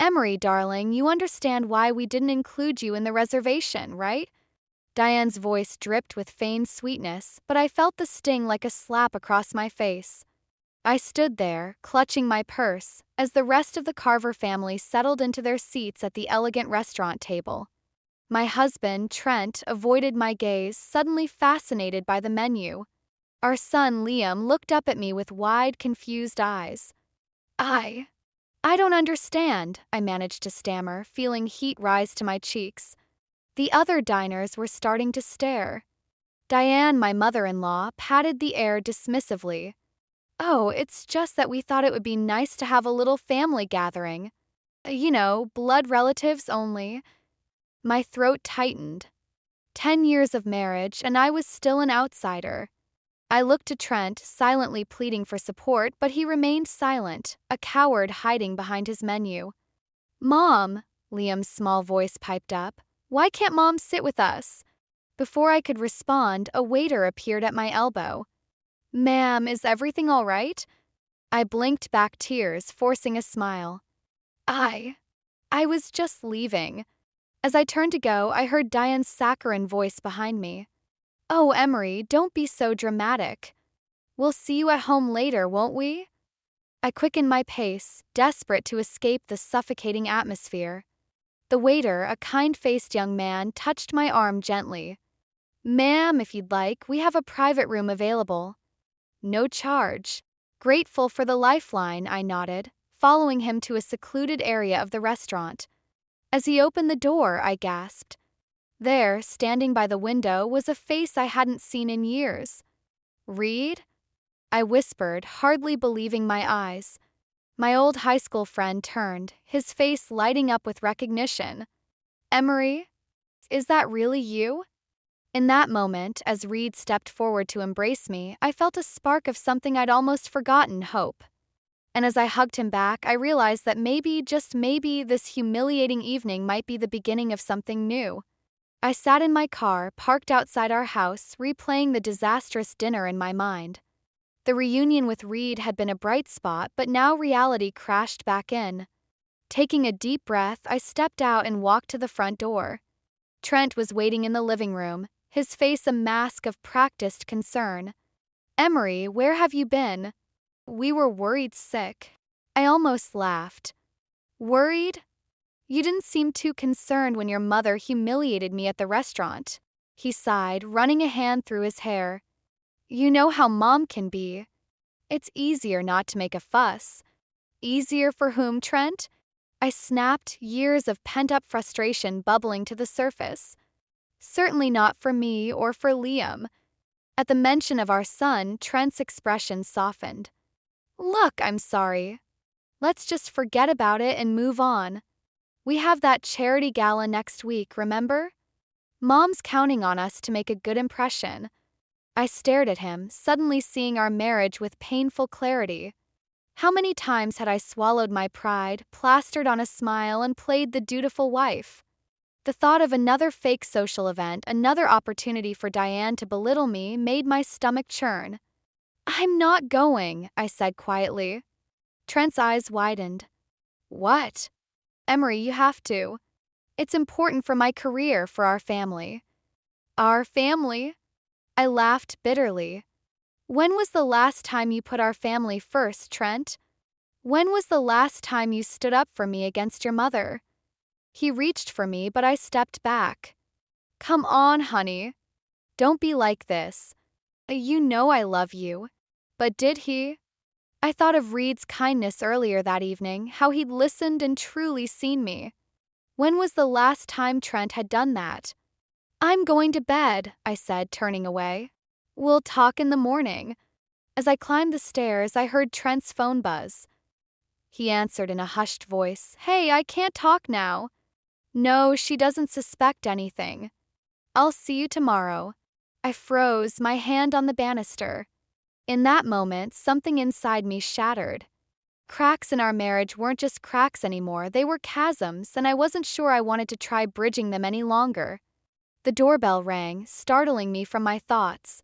Emery, darling, you understand why we didn't include you in the reservation, right? Diane's voice dripped with feigned sweetness, but I felt the sting like a slap across my face. I stood there, clutching my purse, as the rest of the Carver family settled into their seats at the elegant restaurant table. My husband, Trent, avoided my gaze, suddenly fascinated by the menu. Our son, Liam, looked up at me with wide, confused eyes. I don't understand, I managed to stammer, feeling heat rise to my cheeks. The other diners were starting to stare. Diane, my mother-in-law, patted the air dismissively. Oh, it's just that we thought it would be nice to have a little family gathering. You know, blood relatives only. My throat tightened. 10 years of marriage, and I was still an outsider. I looked to Trent, silently pleading for support, but he remained silent, a coward hiding behind his menu. Mom, Liam's small voice piped up, why can't Mom sit with us? Before I could respond, a waiter appeared at my elbow. Ma'am, is everything all right? I blinked back tears, forcing a smile. I was just leaving. As I turned to go, I heard Diane's saccharine voice behind me. Oh, Emery, don't be so dramatic. We'll see you at home later, won't we? I quickened my pace, desperate to escape the suffocating atmosphere. The waiter, a kind-faced young man, touched my arm gently. Ma'am, if you'd like, we have a private room available. No charge. Grateful for the lifeline, I nodded, following him to a secluded area of the restaurant. As he opened the door, I gasped. There, standing by the window, was a face I hadn't seen in years. Reed? I whispered, hardly believing my eyes. My old high school friend turned, his face lighting up with recognition. Emery? Is that really you? In that moment, as Reed stepped forward to embrace me, I felt a spark of something I'd almost forgotten, hope. And as I hugged him back, I realized that maybe, just maybe, this humiliating evening might be the beginning of something new. I sat in my car, parked outside our house, replaying the disastrous dinner in my mind. The reunion with Reed had been a bright spot, but now reality crashed back in. Taking a deep breath, I stepped out and walked to the front door. Trent was waiting in the living room, his face a mask of practiced concern. Emery, where have you been? We were worried sick. I almost laughed. Worried? You didn't seem too concerned when your mother humiliated me at the restaurant. He sighed, running a hand through his hair. You know how Mom can be. It's easier not to make a fuss. Easier for whom, Trent? I snapped, years of pent-up frustration bubbling to the surface. Certainly not for me or for Liam. At the mention of our son, Trent's expression softened. Look, I'm sorry. Let's just forget about it and move on. We have that charity gala next week, remember? Mom's counting on us to make a good impression. I stared at him, suddenly seeing our marriage with painful clarity. How many times had I swallowed my pride, plastered on a smile, and played the dutiful wife? The thought of another fake social event, another opportunity for Diane to belittle me, made my stomach churn. I'm not going, I said quietly. Trent's eyes widened. What? Emery, you have to. It's important for my career, for our family. Our family? I laughed bitterly. When was the last time you put our family first, Trent? When was the last time you stood up for me against your mother? He reached for me, but I stepped back. Come on, honey. Don't be like this. You know I love you. But did he? I thought of Reed's kindness earlier that evening, how he'd listened and truly seen me. When was the last time Trent had done that? I'm going to bed, I said, turning away. We'll talk in the morning. As I climbed the stairs, I heard Trent's phone buzz. He answered in a hushed voice, Hey, I can't talk now. No, she doesn't suspect anything. I'll see you tomorrow. I froze, my hand on the banister. In that moment, something inside me shattered. Cracks in our marriage weren't just cracks anymore, they were chasms, and I wasn't sure I wanted to try bridging them any longer. The doorbell rang, startling me from my thoughts.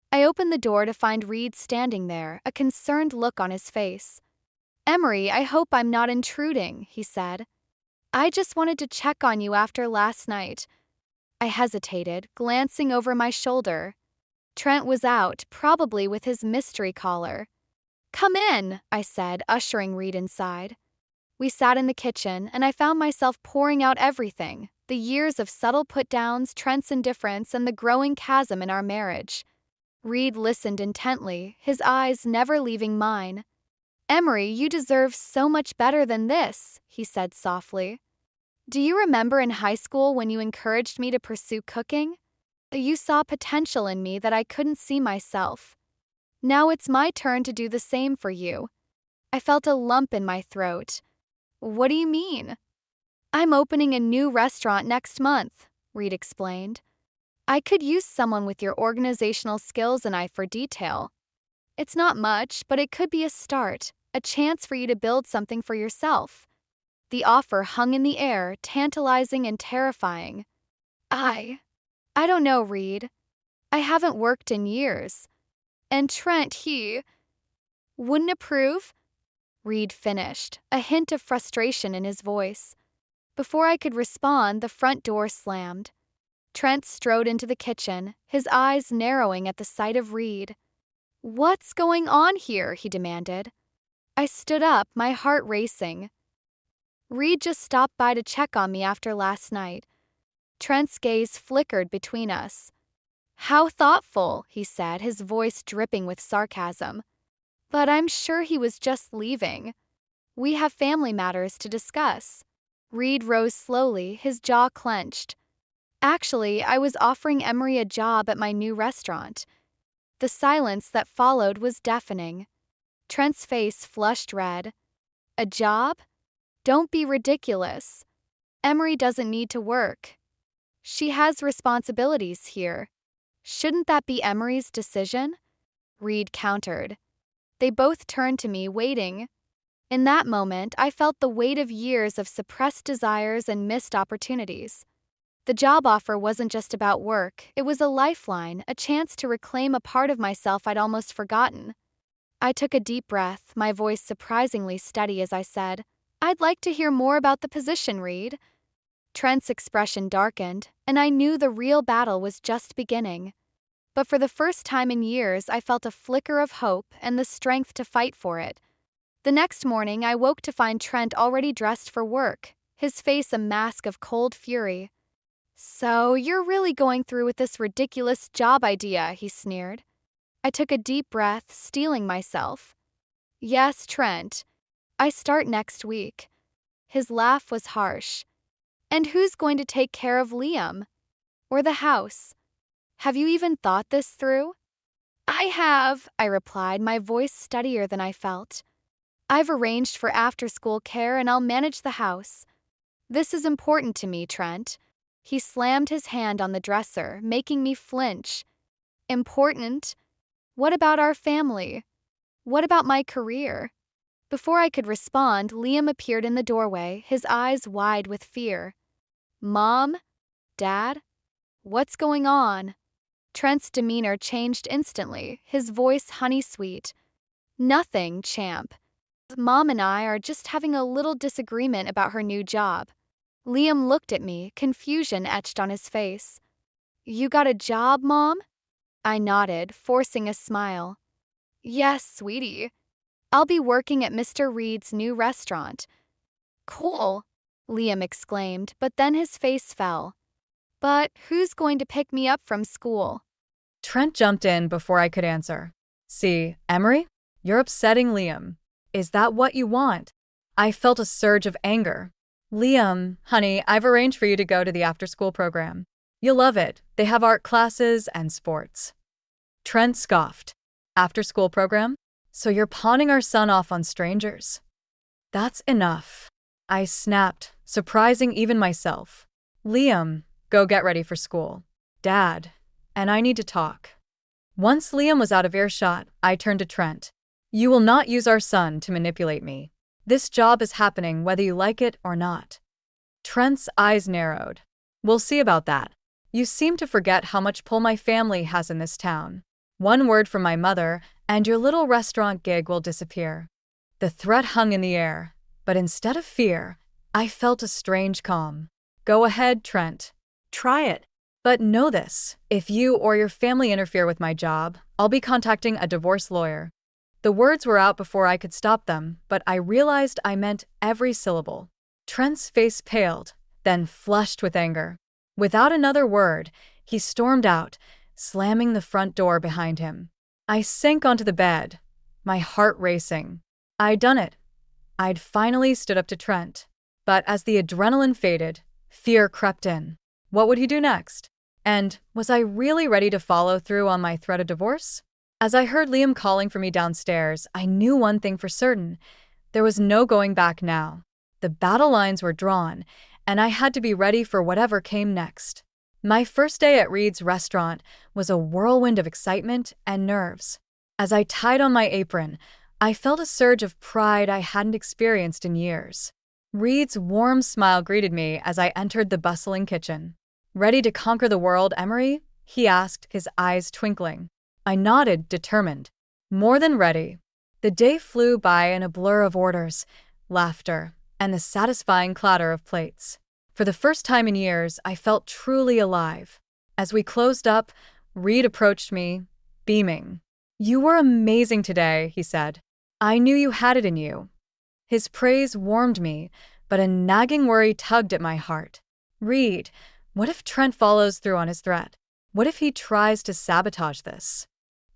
I opened the door to find Reed standing there, a concerned look on his face. Emery, I hope I'm not intruding, he said. I just wanted to check on you after last night. I hesitated, glancing over my shoulder. Trent was out, probably with his mystery caller. Come in, I said, ushering Reed inside. We sat in the kitchen, and I found myself pouring out everything, the years of subtle put-downs, Trent's indifference, and the growing chasm in our marriage. Reed listened intently, his eyes never leaving mine. Emery, you deserve so much better than this, he said softly. Do you remember in high school when you encouraged me to pursue cooking? You saw potential in me that I couldn't see myself. Now it's my turn to do the same for you. I felt a lump in my throat. What do you mean? I'm opening a new restaurant next month, Reed explained. I could use someone with your organizational skills and eye for detail. It's not much, but it could be a start, a chance for you to build something for yourself. The offer hung in the air, tantalizing and terrifying. I don't know, Reed. I haven't worked in years. And Trent, he wouldn't approve? Reed finished, a hint of frustration in his voice. Before I could respond, the front door slammed. Trent strode into the kitchen, his eyes narrowing at the sight of Reed. What's going on here? He demanded. I stood up, my heart racing. Reed just stopped by to check on me after last night. Trent's gaze flickered between us. How thoughtful, he said, his voice dripping with sarcasm. But I'm sure he was just leaving. We have family matters to discuss. Reed rose slowly, his jaw clenched. Actually, I was offering Emery a job at my new restaurant. The silence that followed was deafening. Trent's face flushed red. A job? Don't be ridiculous. Emery doesn't need to work. She has responsibilities here. Shouldn't that be Emery's decision? Reed countered. They both turned to me, waiting. In that moment, I felt the weight of years of suppressed desires and missed opportunities. The job offer wasn't just about work, it was a lifeline, a chance to reclaim a part of myself I'd almost forgotten. I took a deep breath, my voice surprisingly steady as I said, I'd like to hear more about the position, Reed. Trent's expression darkened, and I knew the real battle was just beginning. But for the first time in years, I felt a flicker of hope and the strength to fight for it. The next morning, I woke to find Trent already dressed for work, his face a mask of cold fury. So, you're really going through with this ridiculous job idea, he sneered. I took a deep breath, steeling myself. Yes, Trent. I start next week. His laugh was harsh. And who's going to take care of Liam? Or the house? Have you even thought this through? I have, I replied, my voice steadier than I felt. I've arranged for after-school care and I'll manage the house. This is important to me, Trent. He slammed his hand on the dresser, making me flinch. Important? What about our family? What about my career? Before I could respond, Liam appeared in the doorway, his eyes wide with fear. Mom? Dad? What's going on? Trent's demeanor changed instantly, his voice honey-sweet. Nothing, champ. Mom and I are just having a little disagreement about her new job. Liam looked at me, confusion etched on his face. You got a job, Mom? I nodded, forcing a smile. Yes, sweetie. I'll be working at Mr. Reed's new restaurant. Cool, Liam exclaimed, but then his face fell. But who's going to pick me up from school? Trent jumped in before I could answer. See, Emery, you're upsetting Liam. Is that what you want? I felt a surge of anger. Liam, honey, I've arranged for you to go to the after-school program. You'll love it. They have art classes and sports. Trent scoffed. After-school program? So you're pawning our son off on strangers? That's enough. I snapped, surprising even myself. Liam, go get ready for school. Dad, and I need to talk. Once Liam was out of earshot, I turned to Trent. You will not use our son to manipulate me. This job is happening whether you like it or not. Trent's eyes narrowed. We'll see about that. You seem to forget how much pull my family has in this town. One word from my mother, and your little restaurant gig will disappear. The threat hung in the air, but instead of fear, I felt a strange calm. Go ahead, Trent. Try it. But know this, if you or your family interfere with my job, I'll be contacting a divorce lawyer. The words were out before I could stop them, but I realized I meant every syllable. Trent's face paled, then flushed with anger. Without another word, he stormed out, slamming the front door behind him. I sank onto the bed, my heart racing. I'd done it. I'd finally stood up to Trent. But as the adrenaline faded, fear crept in. What would he do next? And was I really ready to follow through on my threat of divorce? As I heard Liam calling for me downstairs, I knew one thing for certain. There was no going back now. The battle lines were drawn, and I had to be ready for whatever came next. My first day at Reed's restaurant was a whirlwind of excitement and nerves. As I tied on my apron, I felt a surge of pride I hadn't experienced in years. Reed's warm smile greeted me as I entered the bustling kitchen. Ready to conquer the world, Emery? He asked, his eyes twinkling. I nodded, determined. More than ready. The day flew by in a blur of orders, laughter, and the satisfying clatter of plates. For the first time in years, I felt truly alive. As we closed up, Reed approached me, beaming. You were amazing today, he said. I knew you had it in you. His praise warmed me, but a nagging worry tugged at my heart. Reed, what if Trent follows through on his threat? What if he tries to sabotage this?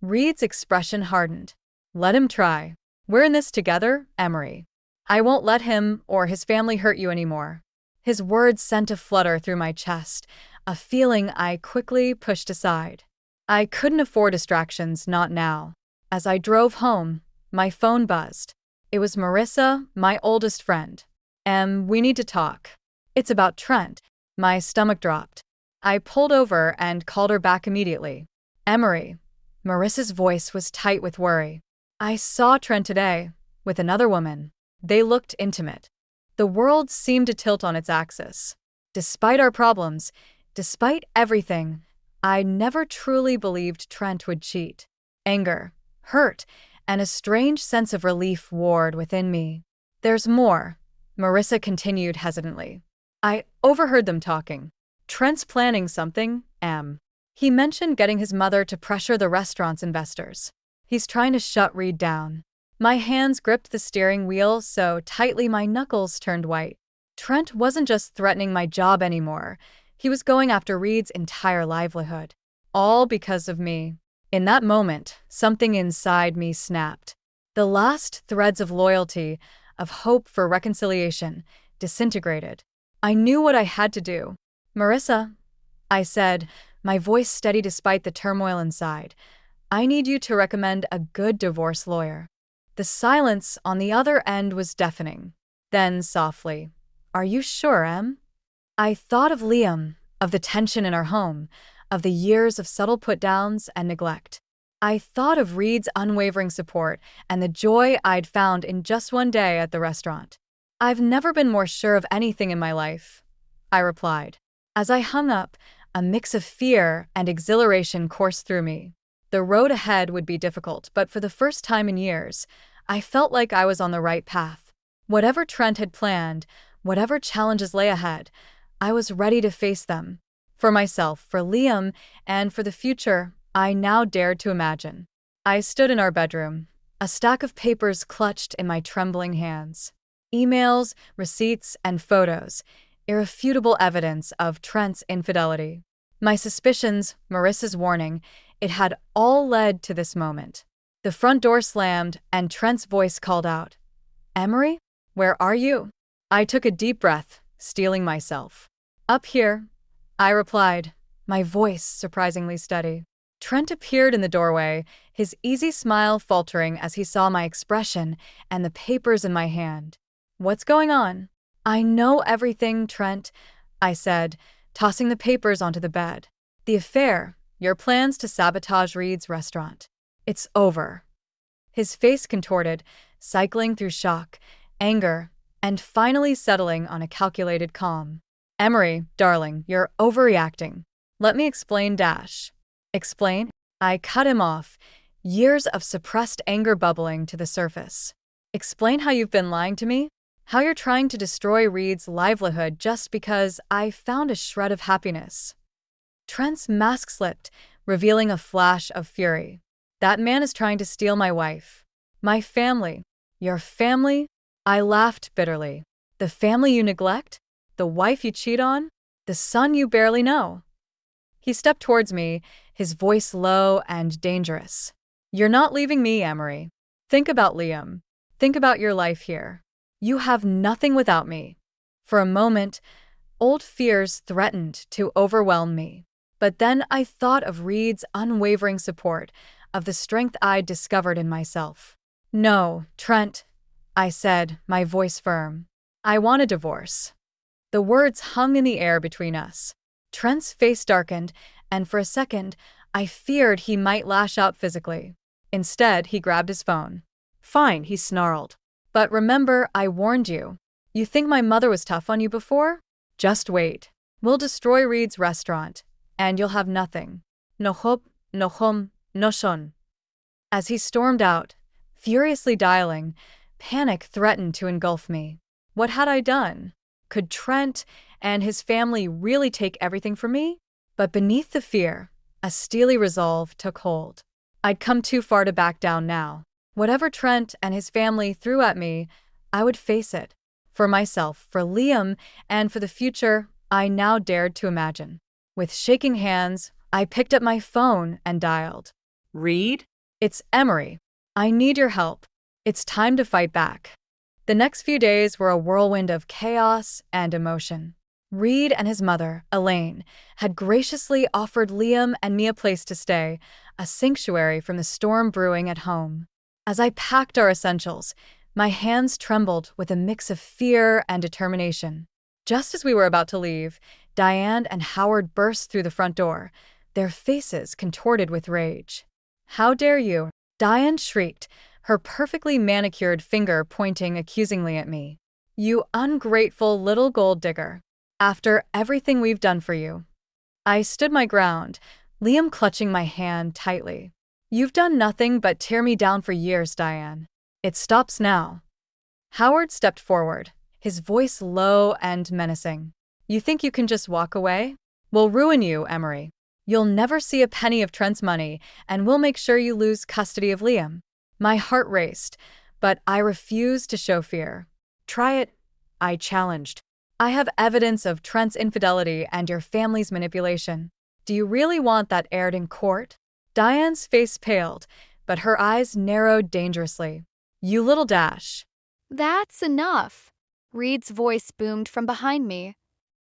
Reed's expression hardened. Let him try. We're in this together, Emery. I won't let him or his family hurt you anymore. His words sent a flutter through my chest, a feeling I quickly pushed aside. I couldn't afford distractions, not now. As I drove home, my phone buzzed. It was Marissa, my oldest friend. We need to talk. It's about Trent. My stomach dropped. I pulled over and called her back immediately. Emery. Marissa's voice was tight with worry. I saw Trent today, with another woman. They looked intimate. The world seemed to tilt on its axis. Despite our problems, despite everything, I never truly believed Trent would cheat. Anger, hurt, and a strange sense of relief warred within me. There's more, Marissa continued hesitantly. I overheard them talking. Trent's planning something, He mentioned getting his mother to pressure the restaurant's investors. He's trying to shut Reed down. My hands gripped the steering wheel so tightly my knuckles turned white. Trent wasn't just threatening my job anymore. He was going after Reed's entire livelihood. All because of me. In that moment, something inside me snapped. The last threads of loyalty, of hope for reconciliation, disintegrated. I knew what I had to do. Marissa, I said, my voice steady despite the turmoil inside. I need you to recommend a good divorce lawyer. The silence on the other end was deafening. Then, softly, Are you sure, Em? I thought of Liam, of the tension in our home, of the years of subtle put-downs and neglect. I thought of Reed's unwavering support and the joy I'd found in just one day at the restaurant. I've never been more sure of anything in my life, I replied. As I hung up, a mix of fear and exhilaration coursed through me. The road ahead would be difficult, but for the first time in years, I felt like I was on the right path. Whatever Trent had planned, whatever challenges lay ahead, I was ready to face them. For myself, for Liam, and for the future I now dared to imagine. I stood in our bedroom, a stack of papers clutched in my trembling hands. Emails, receipts, and photos, irrefutable evidence of Trent's infidelity. My suspicions, Marissa's warning, it had all led to this moment. The front door slammed, and Trent's voice called out, Emery, where are you? I took a deep breath, steeling myself. Up here, I replied, my voice surprisingly steady. Trent appeared in the doorway, his easy smile faltering as he saw my expression and the papers in my hand. What's going on? I know everything, Trent, I said, tossing the papers onto the bed. The affair, your plans to sabotage Reed's restaurant. It's over. His face contorted, cycling through shock, anger, and finally settling on a calculated calm. Emery, darling, you're overreacting. Let me explain, Explain? I cut him off, years of suppressed anger bubbling to the surface. Explain how you've been lying to me? How you're trying to destroy Reed's livelihood just because I found a shred of happiness. Trent's mask slipped, revealing a flash of fury. That man is trying to steal my wife. My family. Your family? I laughed bitterly. The family you neglect? The wife you cheat on? The son you barely know? He stepped towards me, his voice low and dangerous. You're not leaving me, Emery. Think about Liam. Think about your life here. You have nothing without me. For a moment, old fears threatened to overwhelm me. But then I thought of Reed's unwavering support, of the strength I'd discovered in myself. No, Trent, I said, my voice firm. I want a divorce. The words hung in the air between us. Trent's face darkened, and for a second, I feared he might lash out physically. Instead, he grabbed his phone. Fine, he snarled. But remember, I warned you. You think my mother was tough on you before? Just wait. We'll destroy Reed's restaurant, and you'll have nothing. No hope, no home, no shon. As he stormed out, furiously dialing, panic threatened to engulf me. What had I done? Could Trent and his family really take everything from me? But beneath the fear, a steely resolve took hold. I'd come too far to back down now. Whatever Trent and his family threw at me, I would face it. For myself, for Liam, and for the future I now dared to imagine. With shaking hands, I picked up my phone and dialed. Reed? It's Emery. I need your help. It's time to fight back. The next few days were a whirlwind of chaos and emotion. Reed and his mother, Elaine, had graciously offered Liam and me a place to stay, a sanctuary from the storm brewing at home. As I packed our essentials, my hands trembled with a mix of fear and determination. Just as we were about to leave, Diane and Howard burst through the front door, their faces contorted with rage. How dare you? Diane shrieked, her perfectly manicured finger pointing accusingly at me. You ungrateful little gold digger. After everything we've done for you. I stood my ground, Liam clutching my hand tightly. You've done nothing but tear me down for years, Diane. It stops now. Howard stepped forward, his voice low and menacing. You think you can just walk away? We'll ruin you, Emery. You'll never see a penny of Trent's money, and we'll make sure you lose custody of Liam. My heart raced, but I refused to show fear. Try it, I challenged. I have evidence of Trent's infidelity and your family's manipulation. Do you really want that aired in court? Diane's face paled, but her eyes narrowed dangerously. You little dash. That's enough. Reed's voice boomed from behind me.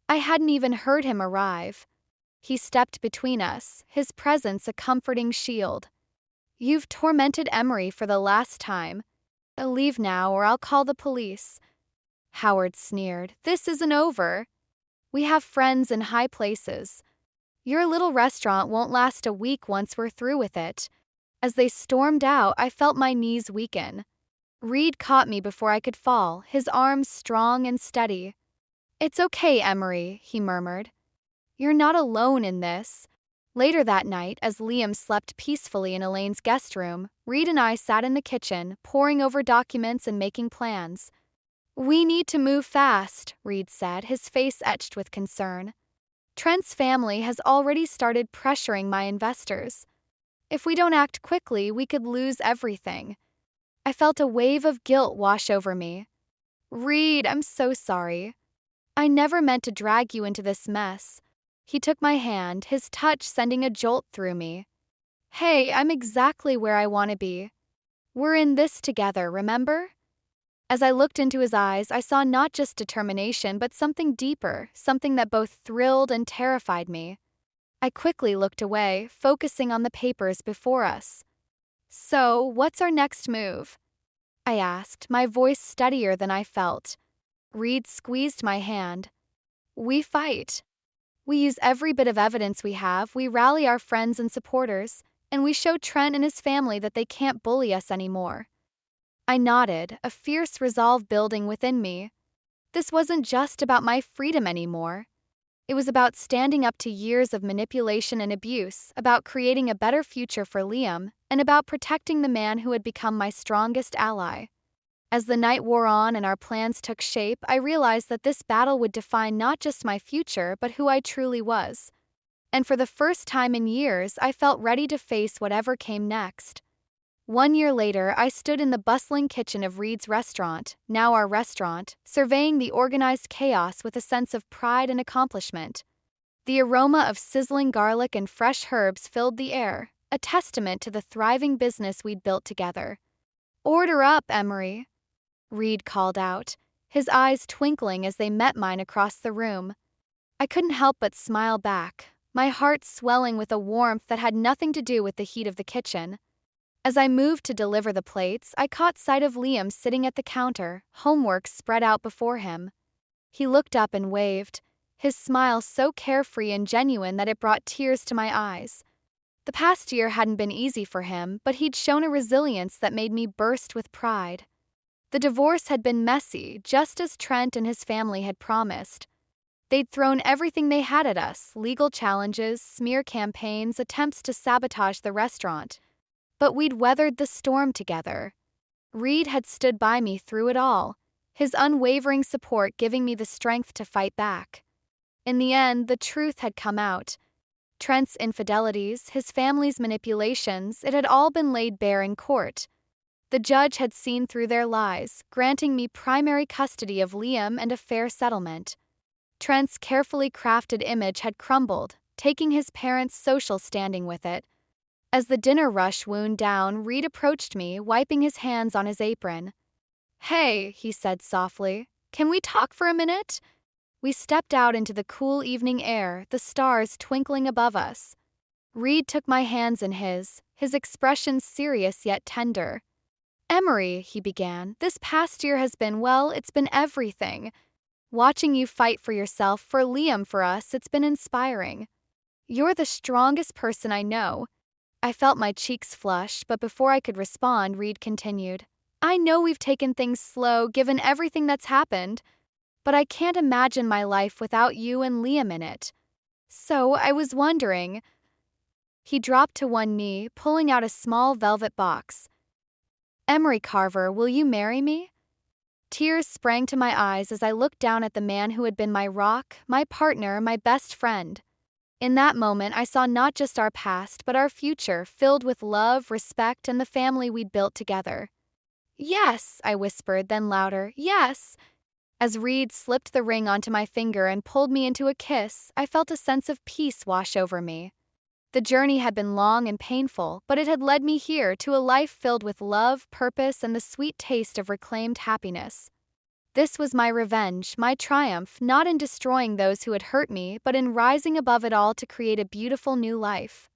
I hadn't even heard him arrive. He stepped between us, his presence a comforting shield. You've tormented Emery for the last time. Leave now or I'll call the police. Howard sneered. This isn't over. We have friends in high places. Your little restaurant won't last a week once we're through with it. As they stormed out, I felt my knees weaken. Reed caught me before I could fall, his arms strong and steady. It's okay, Emery, he murmured. You're not alone in this. Later that night, as Liam slept peacefully in Elaine's guest room, Reed and I sat in the kitchen, poring over documents and making plans. We need to move fast, Reed said, his face etched with concern. Trent's family has already started pressuring my investors. If we don't act quickly, we could lose everything. I felt a wave of guilt wash over me. Reed, I'm so sorry. I never meant to drag you into this mess. He took my hand, his touch sending a jolt through me. Hey, I'm exactly where I want to be. We're in this together, remember? As I looked into his eyes, I saw not just determination, but something deeper, something that both thrilled and terrified me. I quickly looked away, focusing on the papers before us. So, what's our next move? I asked, my voice steadier than I felt. Reed squeezed my hand. We fight. We use every bit of evidence we have, we rally our friends and supporters, and we show Trent and his family that they can't bully us anymore. I nodded, a fierce resolve building within me. This wasn't just about my freedom anymore. It was about standing up to years of manipulation and abuse, about creating a better future for Liam, and about protecting the man who had become my strongest ally. As the night wore on and our plans took shape, I realized that this battle would define not just my future but who I truly was. And for the first time in years, I felt ready to face whatever came next. 1 year later, I stood in the bustling kitchen of Reed's restaurant, now our restaurant, surveying the organized chaos with a sense of pride and accomplishment. The aroma of sizzling garlic and fresh herbs filled the air, a testament to the thriving business we'd built together. "Order up, Emery," Reed called out, his eyes twinkling as they met mine across the room. I couldn't help but smile back, my heart swelling with a warmth that had nothing to do with the heat of the kitchen. As I moved to deliver the plates, I caught sight of Liam sitting at the counter, homework spread out before him. He looked up and waved, his smile so carefree and genuine that it brought tears to my eyes. The past year hadn't been easy for him, but he'd shown a resilience that made me burst with pride. The divorce had been messy, just as Trent and his family had promised. They'd thrown everything they had at us: legal challenges, smear campaigns, attempts to sabotage the restaurant. But we'd weathered the storm together. Reed had stood by me through it all, his unwavering support giving me the strength to fight back. In the end, the truth had come out. Trent's infidelities, his family's manipulations, it had all been laid bare in court. The judge had seen through their lies, granting me primary custody of Liam and a fair settlement. Trent's carefully crafted image had crumbled, taking his parents' social standing with it. As the dinner rush wound down, Reed approached me, wiping his hands on his apron. "Hey," he said softly, "can we talk for a minute?" We stepped out into the cool evening air, the stars twinkling above us. Reed took my hands in his expression serious yet tender. "Emery," he began, "this past year has been, well, it's been everything. Watching you fight for yourself, for Liam, for us, it's been inspiring. You're the strongest person I know." I felt my cheeks flush, but before I could respond, Reed continued, "I know we've taken things slow, given everything that's happened, but I can't imagine my life without you and Liam in it. So I was wondering." He dropped to one knee, pulling out a small velvet box. "Emery Carver, will you marry me?" Tears sprang to my eyes as I looked down at the man who had been my rock, my partner, my best friend. In that moment, I saw not just our past, but our future, filled with love, respect, and the family we'd built together. "Yes," I whispered, then louder, "yes." As Reed slipped the ring onto my finger and pulled me into a kiss, I felt a sense of peace wash over me. The journey had been long and painful, but it had led me here to a life filled with love, purpose, and the sweet taste of reclaimed happiness. This was my revenge, my triumph, not in destroying those who had hurt me, but in rising above it all to create a beautiful new life.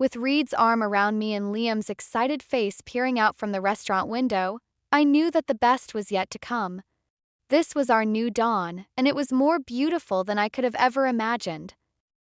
With Reed's arm around me and Liam's excited face peering out from the restaurant window, I knew that the best was yet to come. This was our new dawn, and it was more beautiful than I could have ever imagined.